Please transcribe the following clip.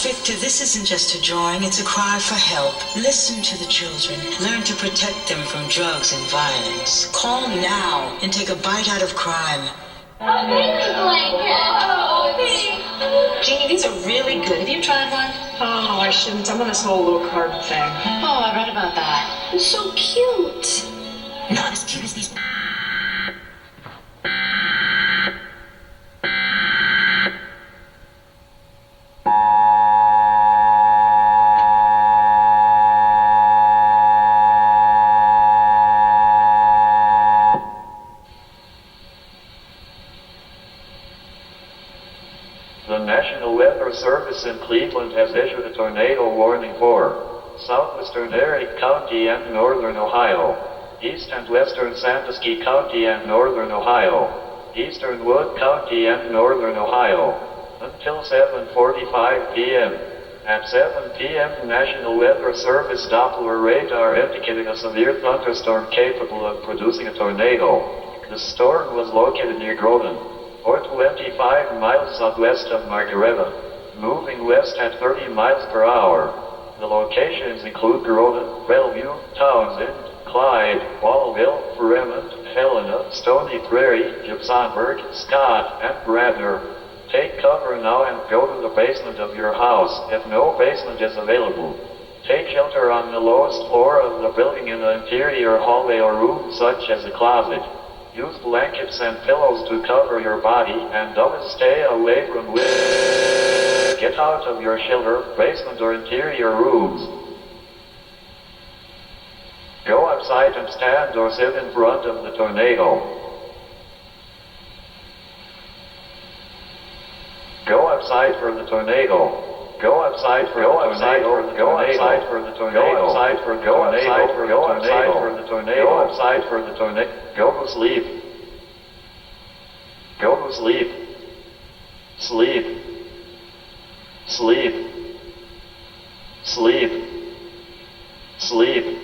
Victor, this isn't just a drawing, it's a cry for help. Listen to the children. Learn to protect them from drugs and violence. Call now and take a bite out of crime. A baby blanket! Oh, thanks. Jeannie, these are really good. Have you tried one? Oh, I shouldn't. I'm on this whole low carb thing. Oh, I read about that. It's so cute. Not as cute as these. The National Weather Service in Cleveland has issued a tornado warning for southwestern Erie County and northern Ohio, east and western Sandusky County and northern Ohio, eastern Wood County and northern Ohio, until 7:45 p.m. At 7 p.m., the National Weather Service Doppler radar indicated a severe thunderstorm capable of producing a tornado. The storm was located near Groton, or 25 miles southwest of Margaretta, moving west at 30 miles per hour. The locations include Groton, Bellevue, Townsend, Clyde, Wallowville, Fremont, Helena, Stony Prairie, Gibsonburg, Scott, and Radnor. Take cover now and go to the basement of your house if no basement is available. Take shelter on the lowest floor of the building in the interior hallway or room such as a closet. Use blankets and pillows to cover your body and always stay away from windows. Get out of your shelter, basement or interior rooms. Go outside and stand or sit in front of the tornado. Go outside for the tornado. Go outside for the tornado. Go outside for the tornado. Go outside for the tornado. Go outside for the tornado. Go outside for the tornado. Go to sleep. Go to sleep. Sleep. Sleep. Sleep. Sleep.